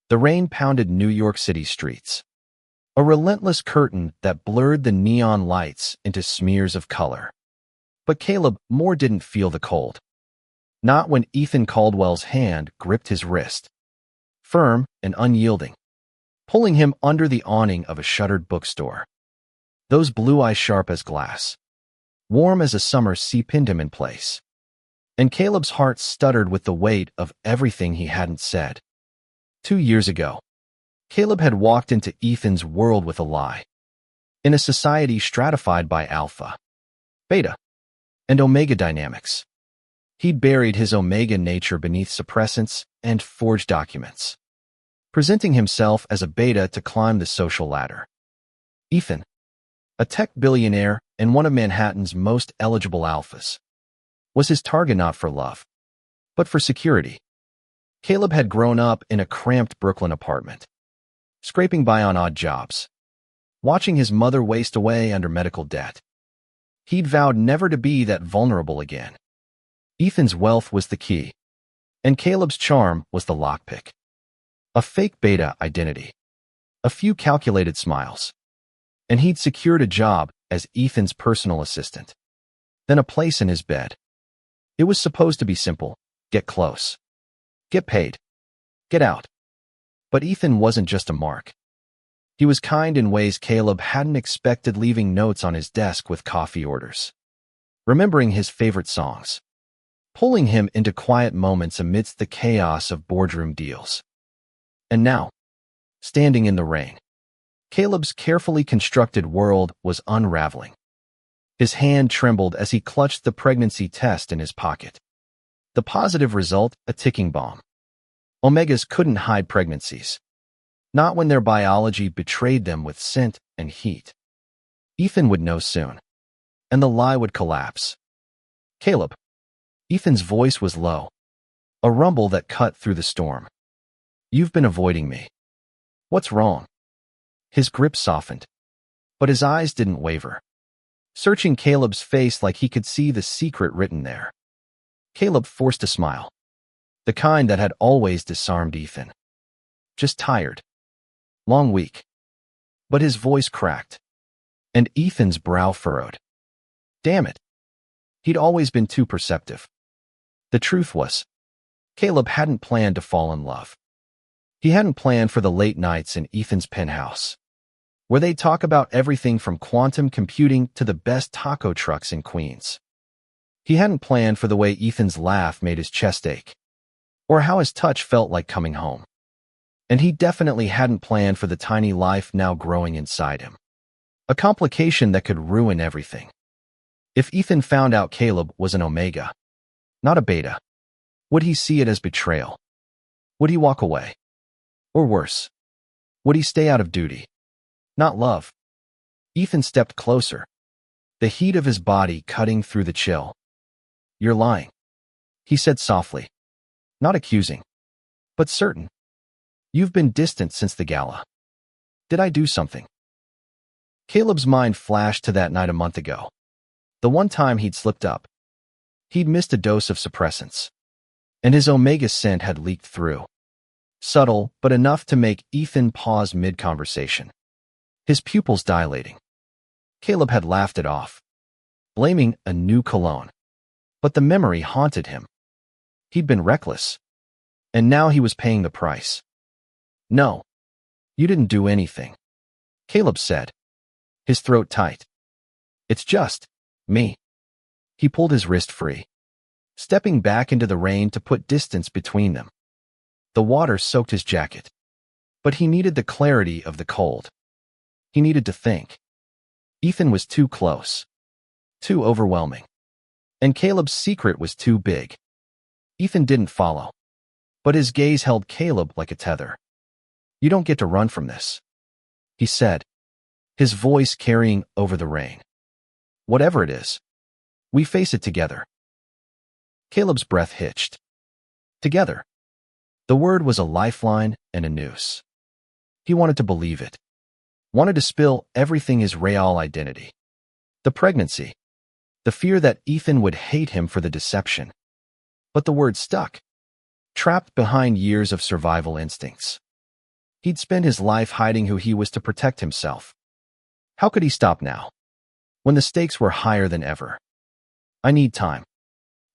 The rain pounded New York City streets, a relentless curtain that blurred the neon lights into smears of color. But Caleb Moore didn't feel the cold. Not when Ethan Caldwell's hand gripped his wrist, firm and unyielding, pulling him under the awning of a shuttered bookstore. Those blue eyes sharp as glass, warm as a summer sea, pinned him in place. And Caleb's heart stuttered with the weight of everything he hadn't said. 2 years ago, Caleb had walked into Ethan's world with a lie. In a society stratified by alpha, beta, and omega dynamics, he'd buried his omega nature beneath suppressants and forged documents, presenting himself as a beta to climb the social ladder. Ethan, a tech billionaire and one of Manhattan's most eligible alphas, was his target not for love, but for security. Caleb had grown up in a cramped Brooklyn apartment, scraping by on odd jobs, watching his mother waste away under medical debt. He'd vowed never to be that vulnerable again. Ethan's wealth was the key, and Caleb's charm was the lockpick. A fake beta identity, a few calculated smiles, and he'd secured a job as Ethan's personal assistant, then a place in his bed. It was supposed to be simple: get close, get paid, get out. But Ethan wasn't just a mark. He was kind in ways Caleb hadn't expected, leaving notes on his desk with coffee orders, remembering his favorite songs, pulling him into quiet moments amidst the chaos of boardroom deals. And now, standing in the rain, Caleb's carefully constructed world was unraveling. His hand trembled as he clutched the pregnancy test in his pocket. The positive result, a ticking bomb. Omegas couldn't hide pregnancies, not when their biology betrayed them with scent and heat. Ethan would know soon, and the lie would collapse. Caleb. Ethan's voice was low, a rumble that cut through the storm. You've been avoiding me. What's wrong? His grip softened, but his eyes didn't waver, searching Caleb's face like he could see the secret written there. Caleb forced a smile, the kind that had always disarmed Ethan. Just tired. Long week. But his voice cracked, and Ethan's brow furrowed. Damn it. He'd always been too perceptive. The truth was, Caleb hadn't planned to fall in love. He hadn't planned for the late nights in Ethan's penthouse, where they'd talk about everything from quantum computing to the best taco trucks in Queens. He hadn't planned for the way Ethan's laugh made his chest ache, or how his touch felt like coming home. And he definitely hadn't planned for the tiny life now growing inside him, a complication that could ruin everything. If Ethan found out Caleb was an omega, not a beta, would he see it as betrayal? Would he walk away? Or worse, would he stay out of duty, not love? Ethan stepped closer, the heat of his body cutting through the chill. You're lying, he said softly, not accusing, but certain. You've been distant since the gala. Did I do something? Caleb's mind flashed to that night a month ago, the one time he'd slipped up. He'd missed a dose of suppressants, and his omega scent had leaked through. Subtle, but enough to make Ethan pause mid-conversation, his pupils dilating. Caleb had laughed it off, blaming a new cologne. But the memory haunted him. He'd been reckless, and now he was paying the price. No, you didn't do anything, Caleb said, his throat tight. It's just me. He pulled his wrist free, stepping back into the rain to put distance between them. The water soaked his jacket, but he needed the clarity of the cold. He needed to think. Ethan was too close, too overwhelming, and Caleb's secret was too big. Ethan didn't follow, but his gaze held Caleb like a tether. You don't get to run from this, he said, his voice carrying over the rain. Whatever it is, we face it together. Caleb's breath hitched. Together. The word was a lifeline and a noose. He wanted to believe it. Wanted to spill everything, his real identity. The pregnancy. The fear that Ethan would hate him for the deception. But the word stuck, trapped behind years of survival instincts. He'd spent his life hiding who he was to protect himself. How could he stop now, when the stakes were higher than ever? I need time,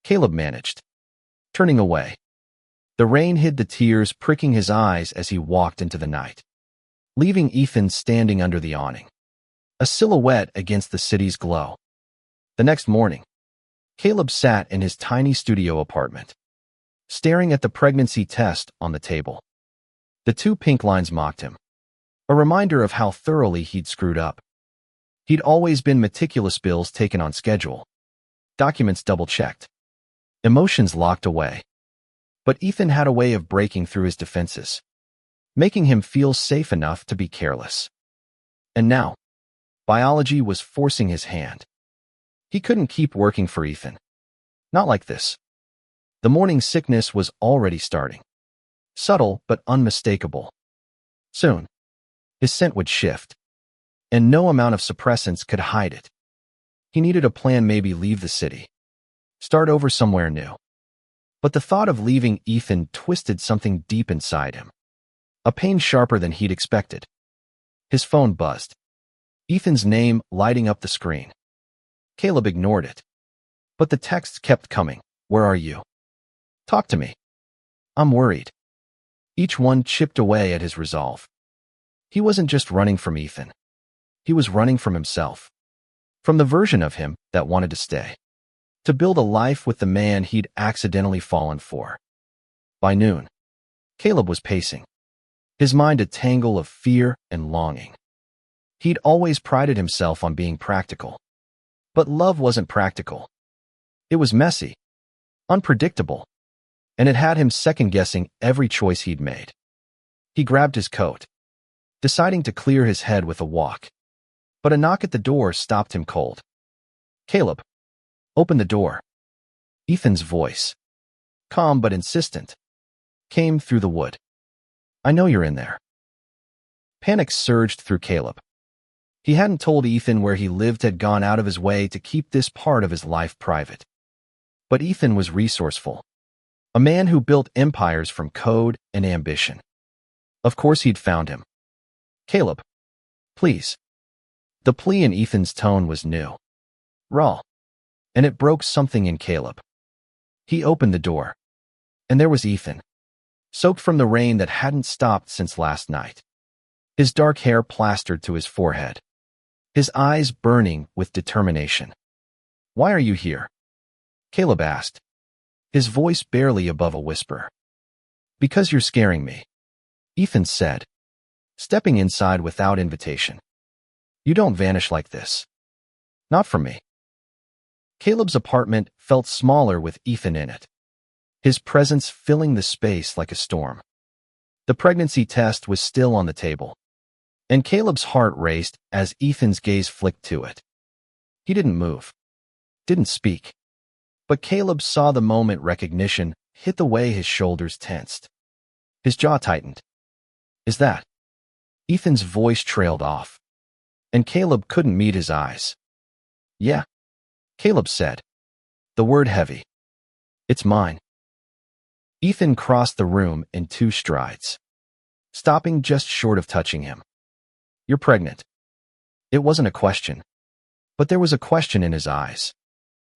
Caleb managed, turning away. The rain hid the tears pricking his eyes as he walked into the night, leaving Ethan standing under the awning, a silhouette against the city's glow. The next morning, Caleb sat in his tiny studio apartment, staring at the pregnancy test on the table. The two pink lines mocked him, a reminder of how thoroughly he'd screwed up. He'd always been meticulous, bills taken on schedule, documents double-checked, emotions locked away. But Ethan had a way of breaking through his defenses, making him feel safe enough to be careless. And now, biology was forcing his hand. He couldn't keep working for Ethan. Not like this. The morning sickness was already starting, subtle but unmistakable. Soon, his scent would shift, and no amount of suppressants could hide it. He needed a plan, maybe leave the city, start over somewhere new. But the thought of leaving Ethan twisted something deep inside him, a pain sharper than he'd expected. His phone buzzed, Ethan's name lighting up the screen. Caleb ignored it, but the texts kept coming. Where are you? Talk to me. I'm worried. Each one chipped away at his resolve. He wasn't just running from Ethan. He was running from himself, from the version of him that wanted to stay, to build a life with the man he'd accidentally fallen for. By noon, Caleb was pacing, his mind a tangle of fear and longing. He'd always prided himself on being practical. But love wasn't practical. It was messy, unpredictable, and it had him second-guessing every choice he'd made. He grabbed his coat, deciding to clear his head with a walk. But a knock at the door stopped him cold. Caleb, open the door. Ethan's voice, calm but insistent, came through the wood. I know you're in there. Panic surged through Caleb. He hadn't told Ethan where he lived, had gone out of his way to keep this part of his life private. But Ethan was resourceful, a man who built empires from code and ambition. Of course he'd found him. Caleb, please. The plea in Ethan's tone was new, raw, and it broke something in Caleb. He opened the door, and there was Ethan, soaked from the rain that hadn't stopped since last night. His dark hair plastered to his forehead, his eyes burning with determination. Why are you here? Caleb asked, his voice barely above a whisper. Because you're scaring me, Ethan said, stepping inside without invitation. You don't vanish like this. Not from me. Caleb's apartment felt smaller with Ethan in it, his presence filling the space like a storm. The pregnancy test was still on the table, and Caleb's heart raced as Ethan's gaze flicked to it. He didn't move, didn't speak, but Caleb saw the moment recognition hit the way his shoulders tensed. His jaw tightened. Is that? Ethan's voice trailed off, and Caleb couldn't meet his eyes. Yeah, Caleb said, the word heavy. It's mine. Ethan crossed the room in 2 strides, stopping just short of touching him. You're pregnant. It wasn't a question, but there was a question in his eyes,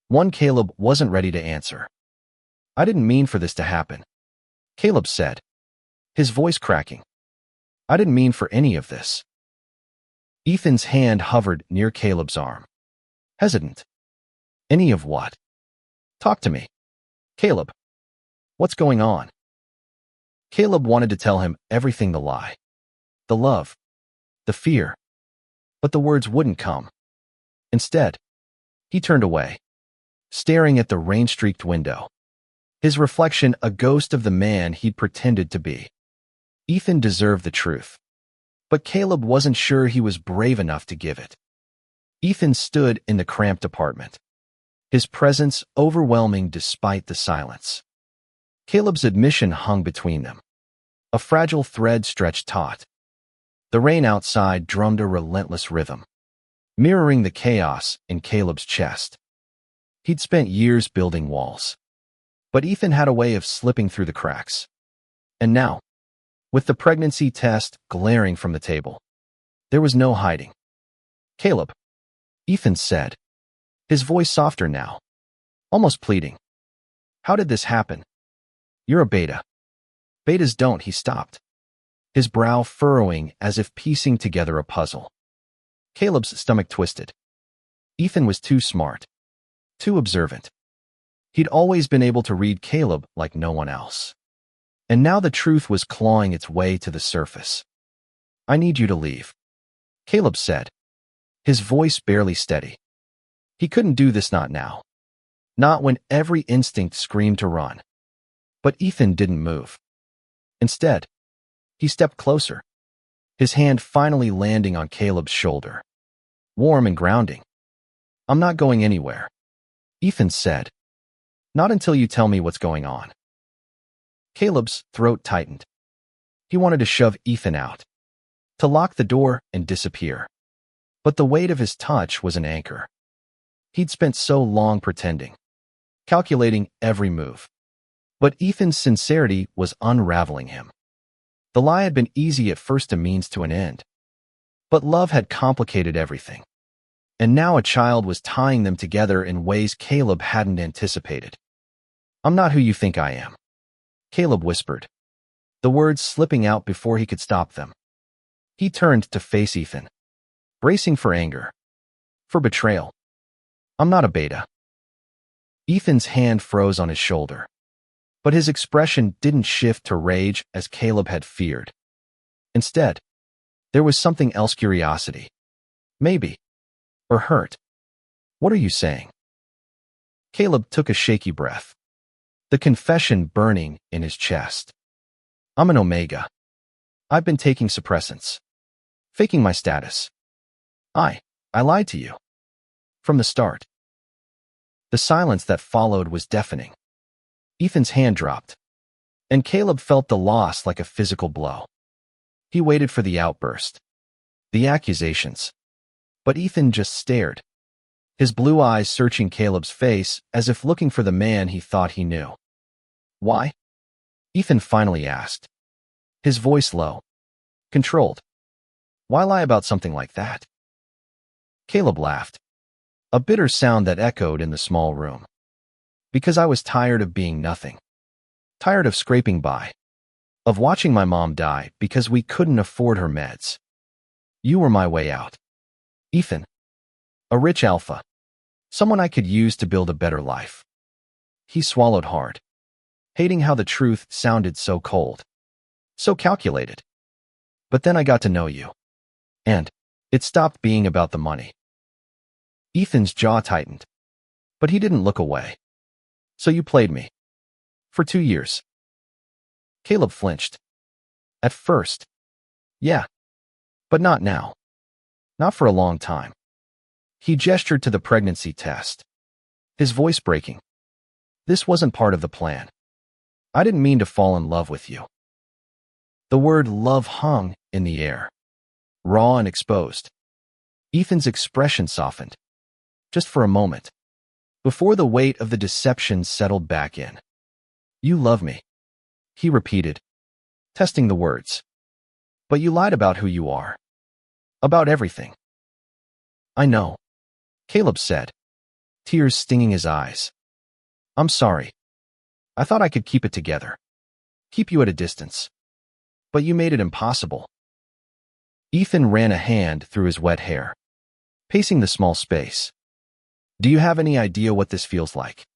one Caleb wasn't ready to answer. I didn't mean for this to happen, Caleb said, his voice cracking. I didn't mean for any of this. Ethan's hand hovered near Caleb's arm, hesitant. Any of what? Talk to me. Caleb. What's going on? Caleb wanted to tell him everything, the lie, the love, the fear, but the words wouldn't come. Instead, he turned away, staring at the rain-streaked window, his reflection a ghost of the man he'd pretended to be. Ethan deserved the truth, but Caleb wasn't sure he was brave enough to give it. Ethan stood in the cramped apartment, his presence overwhelming despite the silence. Caleb's admission hung between them, a fragile thread stretched taut. The rain outside drummed a relentless rhythm, mirroring the chaos in Caleb's chest. He'd spent years building walls, but Ethan had a way of slipping through the cracks. And now, with the pregnancy test glaring from the table. There was no hiding. "Caleb," Ethan said, his voice softer now, almost pleading. "How did this happen? You're a beta." "Betas don't," he stopped, his brow furrowing as if piecing together a puzzle. Caleb's stomach twisted. Ethan was too smart, too observant. He'd always been able to read Caleb like no one else. And now the truth was clawing its way to the surface. "I need you to leave," Caleb said, his voice barely steady. He couldn't do this, not now. Not when every instinct screamed to run. But Ethan didn't move. Instead, he stepped closer, his hand finally landing on Caleb's shoulder. Warm and grounding. "I'm not going anywhere," Ethan said. "Not until you tell me what's going on." Caleb's throat tightened. He wanted to shove Ethan out, to lock the door and disappear. But the weight of his touch was an anchor. He'd spent so long pretending, calculating every move. But Ethan's sincerity was unraveling him. The lie had been easy at first, a means to an end. But love had complicated everything. And now a child was tying them together in ways Caleb hadn't anticipated. "I'm not who you think I am," Caleb whispered, the words slipping out before he could stop them. He turned to face Ethan, bracing for anger, for betrayal. "I'm not a beta." Ethan's hand froze on his shoulder, but his expression didn't shift to rage as Caleb had feared. Instead, there was something else: curiosity. Maybe. Or hurt. "What are you saying?" Caleb took a shaky breath, the confession burning in his chest. "I'm an Omega. I've been taking suppressants, faking my status. I lied to you. From the start." The silence that followed was deafening. Ethan's hand dropped, and Caleb felt the loss like a physical blow. He waited for the outburst, the accusations. But Ethan just stared, his blue eyes searching Caleb's face as if looking for the man he thought he knew. "Why?" Ethan finally asked, his voice low, controlled. "Why lie about something like that?" Caleb laughed, a bitter sound that echoed in the small room. "Because I was tired of being nothing. Tired of scraping by. Of watching my mom die because we couldn't afford her meds. You were my way out. Ethan. A rich alpha. Someone I could use to build a better life." He swallowed hard, hating how the truth sounded so cold, so calculated. "But then I got to know you. And it stopped being about the money." Ethan's jaw tightened, but he didn't look away. "So you played me. For 2 years." Caleb flinched. "At first. Yeah. But not now. Not for a long time." He gestured to the pregnancy test, his voice breaking. "This wasn't part of the plan. I didn't mean to fall in love with you." The word love hung in the air, raw and exposed. Ethan's expression softened, just for a moment, before the weight of the deception settled back in. "You love me," he repeated, testing the words. "But you lied about who you are. About everything." "I know," Caleb said, tears stinging his eyes. "I'm sorry. I thought I could keep it together, keep you at a distance. But you made it impossible." Ethan ran a hand through his wet hair, pacing the small space. "Do you have any idea what this feels like?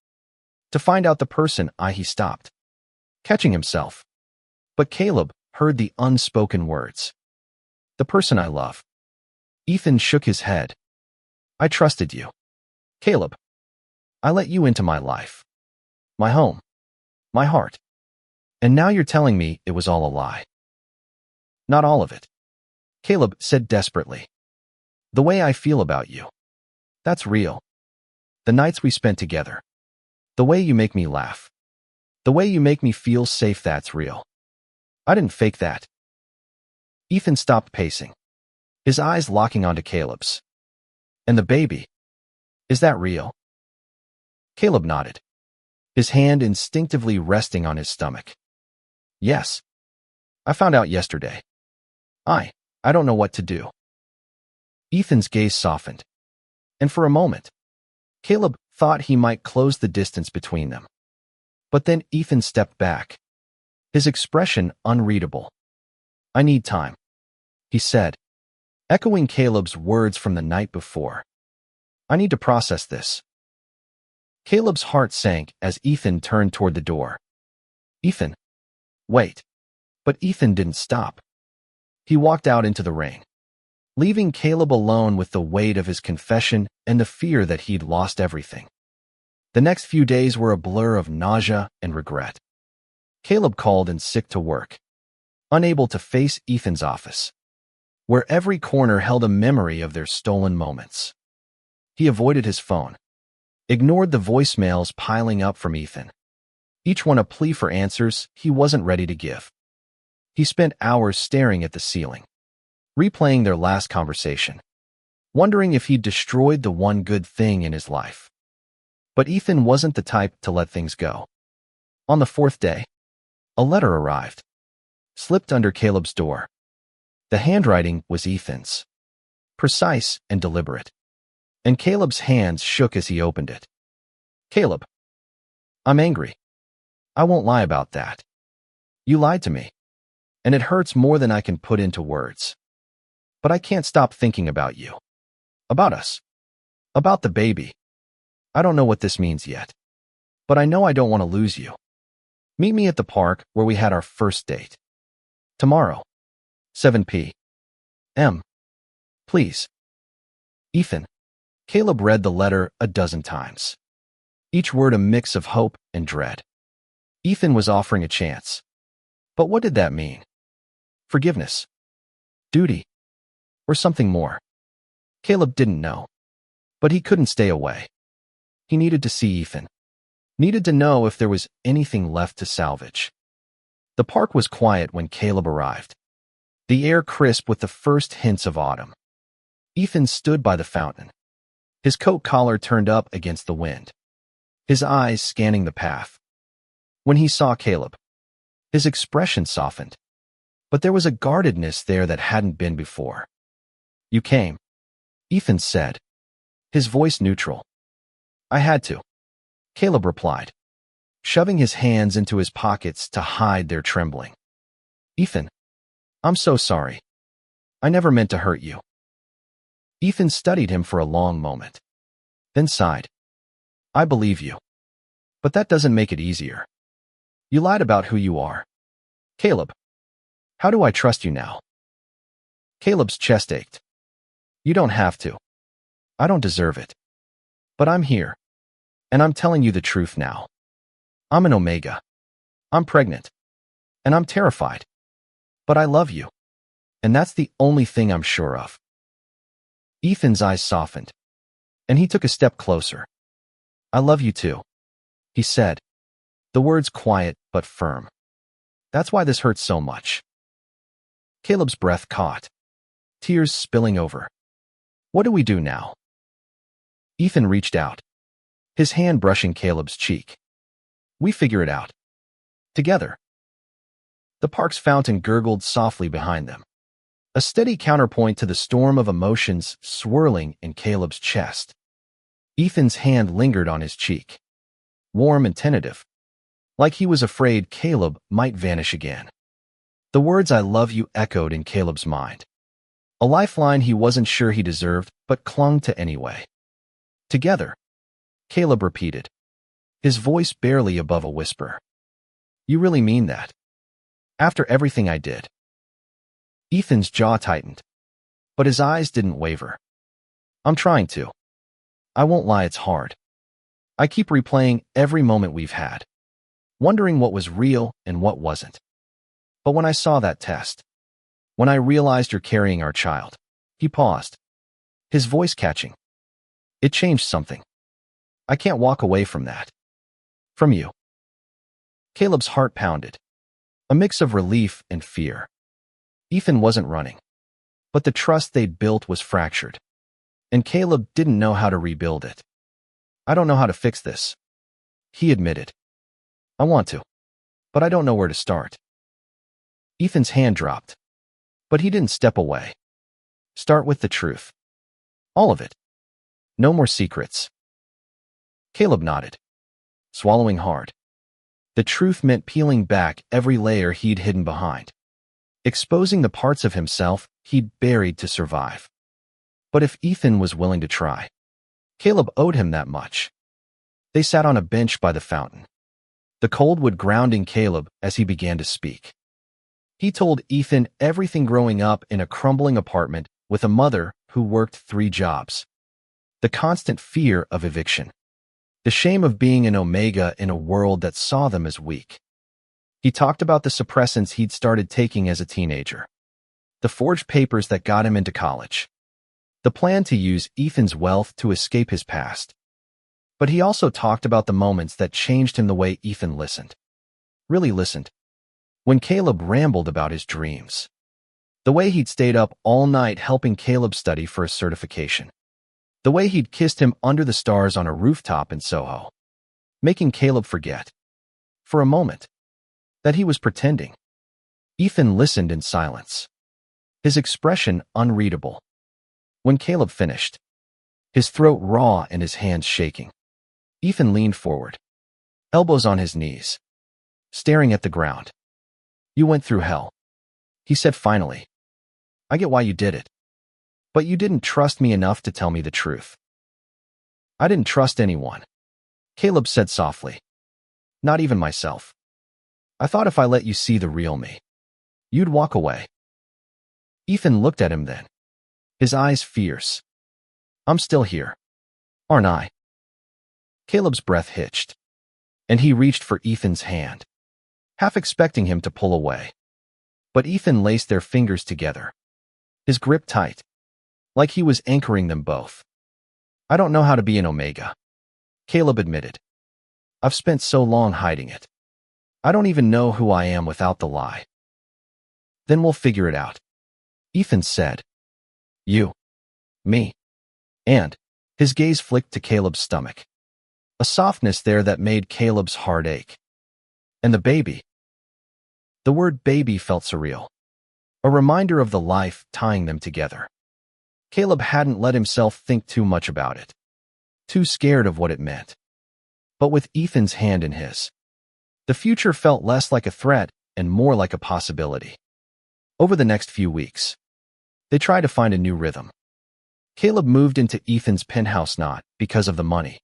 To find out the person he stopped, catching himself. But Caleb heard the unspoken words. "The person I love." Ethan shook his head. "I trusted you. Caleb. I let you into my life, my home, my heart. And now you're telling me it was all a lie." "Not all of it," Caleb said desperately. "The way I feel about you. That's real. The nights we spent together. The way you make me laugh. The way you make me feel safe, that's real. I didn't fake that." Ethan stopped pacing, his eyes locking onto Caleb's. "And the baby? Is that real?" Caleb nodded, his hand instinctively resting on his stomach. "Yes. I found out yesterday. I don't know what to do. Ethan's gaze softened, and for a moment, Caleb thought he might close the distance between them. But then Ethan stepped back, his expression unreadable. I need time, he said, echoing Caleb's words from the night before. I need to process this. Caleb's heart sank as Ethan turned toward the door. Ethan, wait. But Ethan didn't stop. He walked out into the rain, leaving Caleb alone with the weight of his confession and the fear that he'd lost everything. The next few days were a blur of nausea and regret. Caleb called in sick to work, unable to face Ethan's office, where every corner held a memory of their stolen moments. He avoided his phone, ignored the voicemails piling up from Ethan, each one a plea for answers he wasn't ready to give. He spent hours staring at the ceiling, replaying their last conversation, wondering if he'd destroyed the one good thing in his life. But Ethan wasn't the type to let things go. On the fourth day, a letter arrived, slipped under Caleb's door. The handwriting was Ethan's, precise and deliberate, and Caleb's hands shook as he opened it. Caleb, I'm angry. I won't lie about that. You lied to me, and it hurts more than I can put into words. But I can't stop thinking about you, about us, about the baby. I don't know what this means yet, but I know I don't want to lose you. Meet me at the park where we had our first date. Tomorrow, 7 p.m. Please. Ethan. Caleb read the letter a dozen times, each word a mix of hope and dread. Ethan was offering a chance. But what did that mean? Forgiveness? Duty? Or something more? Caleb didn't know. But he couldn't stay away. He needed to see Ethan. Needed to know if there was anything left to salvage. The park was quiet when Caleb arrived, the air crisp with the first hints of autumn. Ethan stood by the fountain, his coat collar turned up against the wind, his eyes scanning the path. When he saw Caleb, his expression softened, but there was a guardedness there that hadn't been before. You came, Ethan said, his voice neutral. I had to, Caleb replied, shoving his hands into his pockets to hide their trembling. Ethan, I'm so sorry. I never meant to hurt you. Ethan studied him for a long moment, then sighed. I believe you. But that doesn't make it easier. You lied about who you are. Caleb, how do I trust you now? Caleb's chest ached. You don't have to. I don't deserve it. But I'm here. And I'm telling you the truth now. I'm an Omega. I'm pregnant. And I'm terrified. But I love you. And that's the only thing I'm sure of. Ethan's eyes softened, and he took a step closer. I love you too, he said, the words quiet but firm. That's why this hurts so much. Caleb's breath caught, tears spilling over. What do we do now? Ethan reached out, his hand brushing Caleb's cheek. We figure it out. Together. The park's fountain gurgled softly behind them, a steady counterpoint to the storm of emotions swirling in Caleb's chest. Ethan's hand lingered on his cheek, warm and tentative, like he was afraid Caleb might vanish again. The words I love you echoed in Caleb's mind, a lifeline he wasn't sure he deserved but clung to anyway. Together, Caleb repeated, his voice barely above a whisper. You really mean that? After everything I did? Ethan's jaw tightened, but his eyes didn't waver. I'm trying to. I won't lie, it's hard. I keep replaying every moment we've had, wondering what was real and what wasn't. But when I saw that test, when I realized you're carrying our child, he paused, his voice catching. It changed something. I can't walk away from that. From you. Caleb's heart pounded, a mix of relief and fear. Ethan wasn't running, but the trust they'd built was fractured, and Caleb didn't know how to rebuild it. I don't know how to fix this, he admitted. I want to, but I don't know where to start. Ethan's hand dropped, but he didn't step away. Start with the truth. All of it. No more secrets. Caleb nodded, swallowing hard. The truth meant peeling back every layer he'd hidden behind, exposing the parts of himself he'd buried to survive. But if Ethan was willing to try, Caleb owed him that much. They sat on a bench by the fountain. The cold would ground in Caleb as he began to speak. He told Ethan everything growing up in a crumbling apartment with a mother who worked 3 jobs. The constant fear of eviction. The shame of being an Omega in a world that saw them as weak. He talked about the suppressants he'd started taking as a teenager. The forged papers that got him into college. The plan to use Ethan's wealth to escape his past. But he also talked about the moments that changed him the way Ethan listened. Really listened. When Caleb rambled about his dreams. The way he'd stayed up all night helping Caleb study for a certification. The way he'd kissed him under the stars on a rooftop in Soho. Making Caleb forget, for a moment, that he was pretending. Ethan listened in silence. His expression unreadable. When Caleb finished, his throat raw and his hands shaking, Ethan leaned forward, elbows on his knees, staring at the ground. You went through hell, he said finally. I get why you did it. But you didn't trust me enough to tell me the truth. I didn't trust anyone, Caleb said softly. Not even myself. I thought if I let you see the real me, you'd walk away. Ethan looked at him then, his eyes fierce. I'm still here, aren't I? Caleb's breath hitched, and he reached for Ethan's hand, half expecting him to pull away. But Ethan laced their fingers together, his grip tight, like he was anchoring them both. I don't know how to be an Omega, Caleb admitted. I've spent so long hiding it. I don't even know who I am without the lie. Then we'll figure it out, Ethan said. You, me, and his gaze flicked to Caleb's stomach. A softness there that made Caleb's heart ache. And the baby. The word baby felt surreal. A reminder of the life tying them together. Caleb hadn't let himself think too much about it. Too scared of what it meant. But with Ethan's hand in his, the future felt less like a threat and more like a possibility. Over the next few weeks, they tried to find a new rhythm. Caleb moved into Ethan's penthouse not because of the money,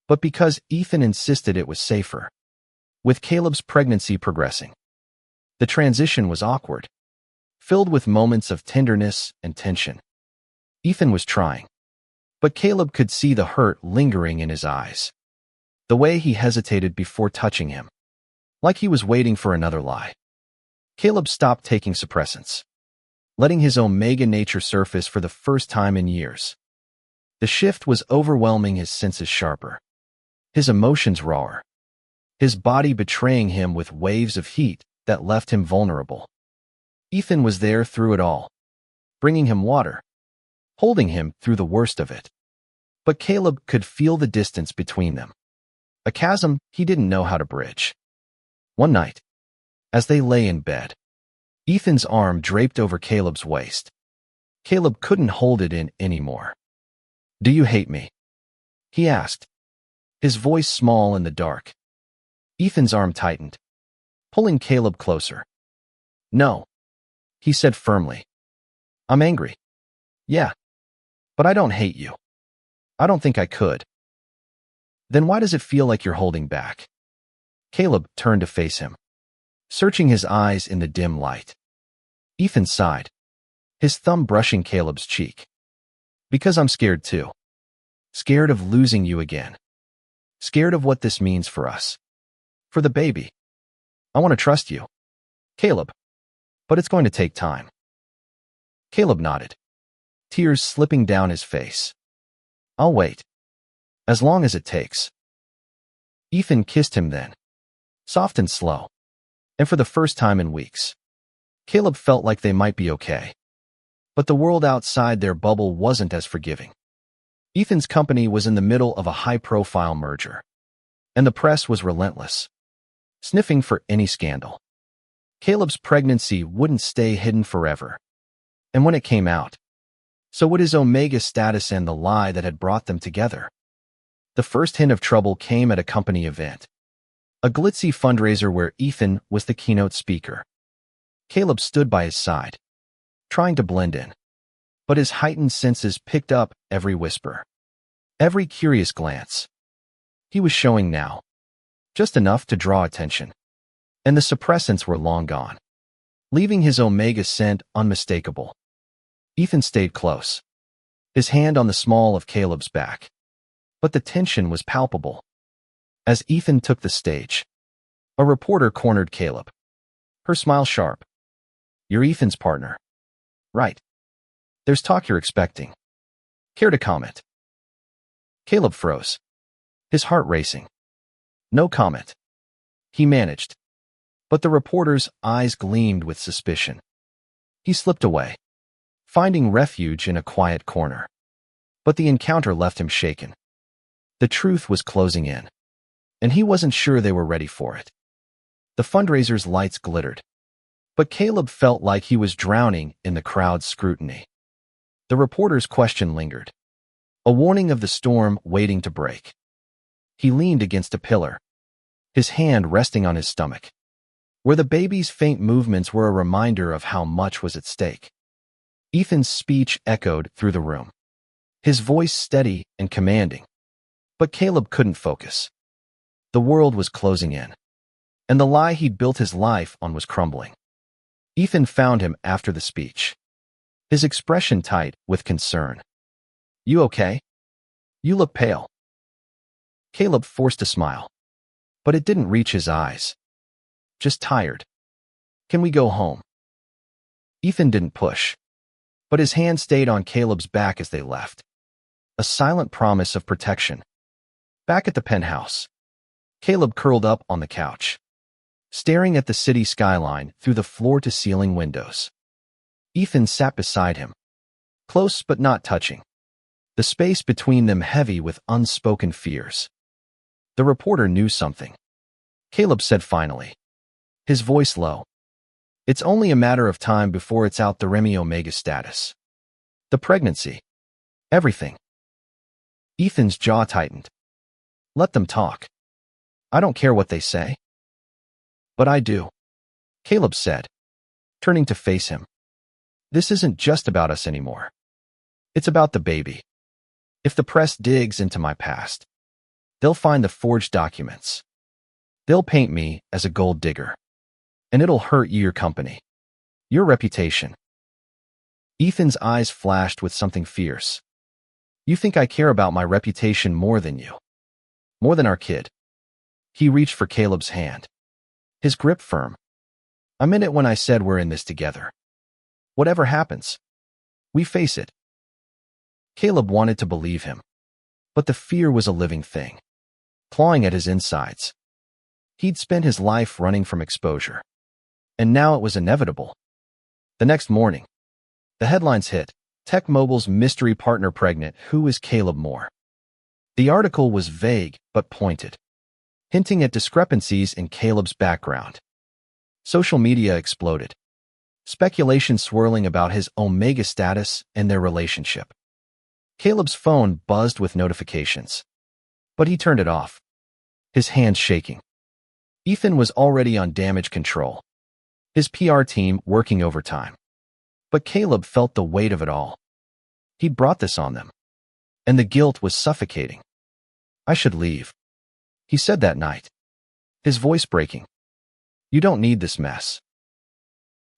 but because Ethan insisted it was safer. With Caleb's pregnancy progressing, the transition was awkward, filled with moments of tenderness and tension. Ethan was trying, but Caleb could see the hurt lingering in his eyes. The way he hesitated before touching him, like he was waiting for another lie. Caleb stopped taking suppressants, letting his Omega nature surface for the first time in years. The shift was overwhelming, his senses sharper, his emotions rawer, his body betraying him with waves of heat that left him vulnerable. Ethan was there through it all, bringing him water, holding him through the worst of it. But Caleb could feel the distance between them, a chasm he didn't know how to bridge. One night, as they lay in bed, Ethan's arm draped over Caleb's waist. Caleb couldn't hold it in anymore. Do you hate me? He asked, his voice small in the dark. Ethan's arm tightened, pulling Caleb closer. No, he said firmly. I'm angry. Yeah, but I don't hate you. I don't think I could. Then why does it feel like you're holding back? Caleb turned to face him, searching his eyes in the dim light. Ethan sighed, his thumb brushing Caleb's cheek. Because I'm scared too. Scared of losing you again. Scared of what this means for us. For the baby. I want to trust you, Caleb, but it's going to take time. Caleb nodded, tears slipping down his face. I'll wait. As long as it takes. Ethan kissed him then, soft and slow, and for the first time in weeks, Caleb felt like they might be okay. But the world outside their bubble wasn't as forgiving. Ethan's company was in the middle of a high-profile merger, and the press was relentless, sniffing for any scandal. Caleb's pregnancy wouldn't stay hidden forever. And when it came out, so would his Omega status and the lie that had brought them together. The first hint of trouble came at a company event, a glitzy fundraiser where Ethan was the keynote speaker. Caleb stood by his side, trying to blend in, but his heightened senses picked up every whisper, every curious glance. He was showing now, just enough to draw attention, and the suppressants were long gone, leaving his Omega scent unmistakable. Ethan stayed close, his hand on the small of Caleb's back, but the tension was palpable. As Ethan took the stage, a reporter cornered Caleb, her smile sharp. "You're Ethan's partner, right? There's talk you're expecting. Care to comment?" Caleb froze, his heart racing. No comment. He managed. But the reporter's eyes gleamed with suspicion. He slipped away, finding refuge in a quiet corner. But the encounter left him shaken. The truth was closing in, and he wasn't sure they were ready for it. The fundraiser's lights glittered, but Caleb felt like he was drowning in the crowd's scrutiny. The reporter's question lingered, a warning of the storm waiting to break. He leaned against a pillar, his hand resting on his stomach, where the baby's faint movements were a reminder of how much was at stake. Ethan's speech echoed through the room, his voice steady and commanding. But Caleb couldn't focus. The world was closing in, and the lie he'd built his life on was crumbling. Ethan found him after the speech, his expression tight with concern. "You okay? You look pale." Caleb forced a smile, but it didn't reach his eyes. "Just tired. Can we go home?" Ethan didn't push, but his hand stayed on Caleb's back as they left, a silent promise of protection. Back at the penthouse, Caleb curled up on the couch, staring at the city skyline through the floor-to-ceiling windows. Ethan sat beside him, close but not touching, the space between them heavy with unspoken fears. The reporter knew something. Caleb said finally, his voice low. "It's only a matter of time before it's out the Remy Omega status. The pregnancy. Everything." Ethan's jaw tightened. "Let them talk. I don't care what they say." "But I do," Caleb said, turning to face him. "This isn't just about us anymore. It's about the baby. If the press digs into my past, they'll find the forged documents. They'll paint me as a gold digger. And it'll hurt your company, your reputation." Ethan's eyes flashed with something fierce. "You think I care about my reputation more than you? More than our kid?" He reached for Caleb's hand, his grip firm. "I meant it when I said we're in this together. Whatever happens, we face it." Caleb wanted to believe him, but the fear was a living thing, clawing at his insides. He'd spent his life running from exposure, and now it was inevitable. The next morning, the headlines hit, Tech Mobile's mystery partner pregnant, who is Caleb Moore? The article was vague but pointed, hinting at discrepancies in Caleb's background. Social media exploded, speculation swirling about his Omega status and their relationship. Caleb's phone buzzed with notifications, but he turned it off, his hands shaking. Ethan was already on damage control, his PR team working overtime. But Caleb felt the weight of it all. He'd brought this on them, and the guilt was suffocating. "I should leave," he said that night, his voice breaking. "You don't need this mess."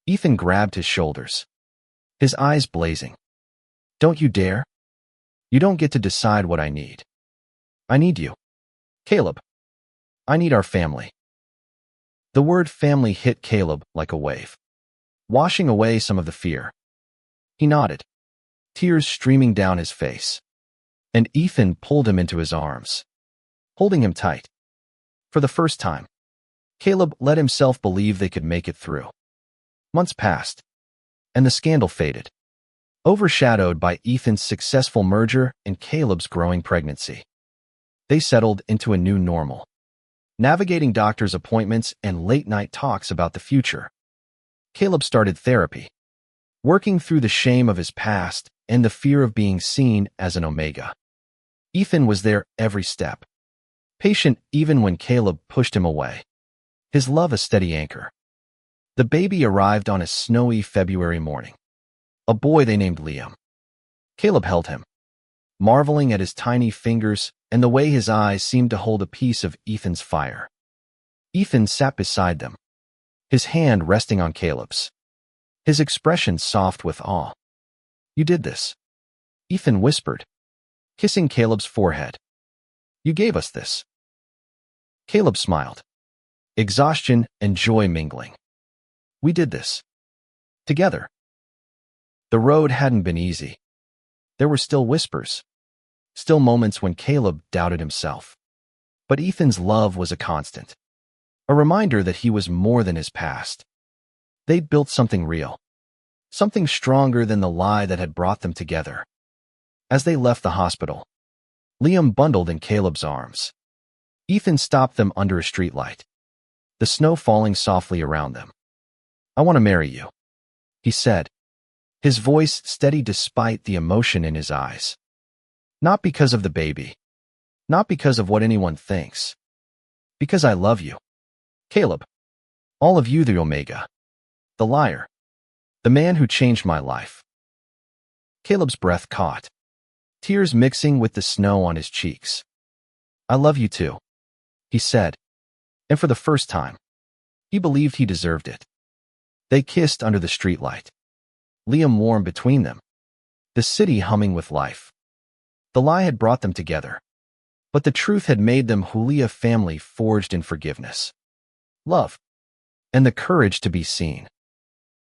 Ethan grabbed his shoulders, his eyes blazing. "Don't you dare. You don't get to decide what I need. I need you, Caleb. I need our family." The word family hit Caleb like a wave, washing away some of the fear. He nodded, tears streaming down his face, and Ethan pulled him into his arms, holding him tight. For the first time, Caleb let himself believe they could make it through. Months passed, and the scandal faded, overshadowed by Ethan's successful merger and Caleb's growing pregnancy. They settled into a new normal, navigating doctor's appointments and late-night talks about the future. Caleb started therapy, working through the shame of his past and the fear of being seen as an Omega. Ethan was there every step, patient even when Caleb pushed him away, his love a steady anchor. The baby arrived on a snowy February morning, a boy they named Liam. Caleb held him, marveling at his tiny fingers and the way his eyes seemed to hold a piece of Ethan's fire. Ethan sat beside them, his hand resting on Caleb's, his expression soft with awe. "You did this," Ethan whispered, kissing Caleb's forehead. "You gave us this." Caleb smiled, exhaustion and joy mingling. "We did this. Together." The road hadn't been easy. There were still whispers, still moments when Caleb doubted himself. But Ethan's love was a constant, a reminder that he was more than his past. They'd built something real, something stronger than the lie that had brought them together. As they left the hospital, Liam bundled in Caleb's arms. Ethan stopped them under a streetlight, the snow falling softly around them. "I want to marry you," he said, his voice steady despite the emotion in his eyes. "Not because of the baby, not because of what anyone thinks, because I love you. Caleb, all of you, the Omega, the liar, the man who changed my life." Caleb's breath caught, tears mixing with the snow on his cheeks. "I love you too," he said, and for the first time, he believed he deserved it. They kissed under the streetlight, Liam warm between them, the city humming with life. The lie had brought them together, but the truth had made them Julia family forged in forgiveness, love, and the courage to be seen.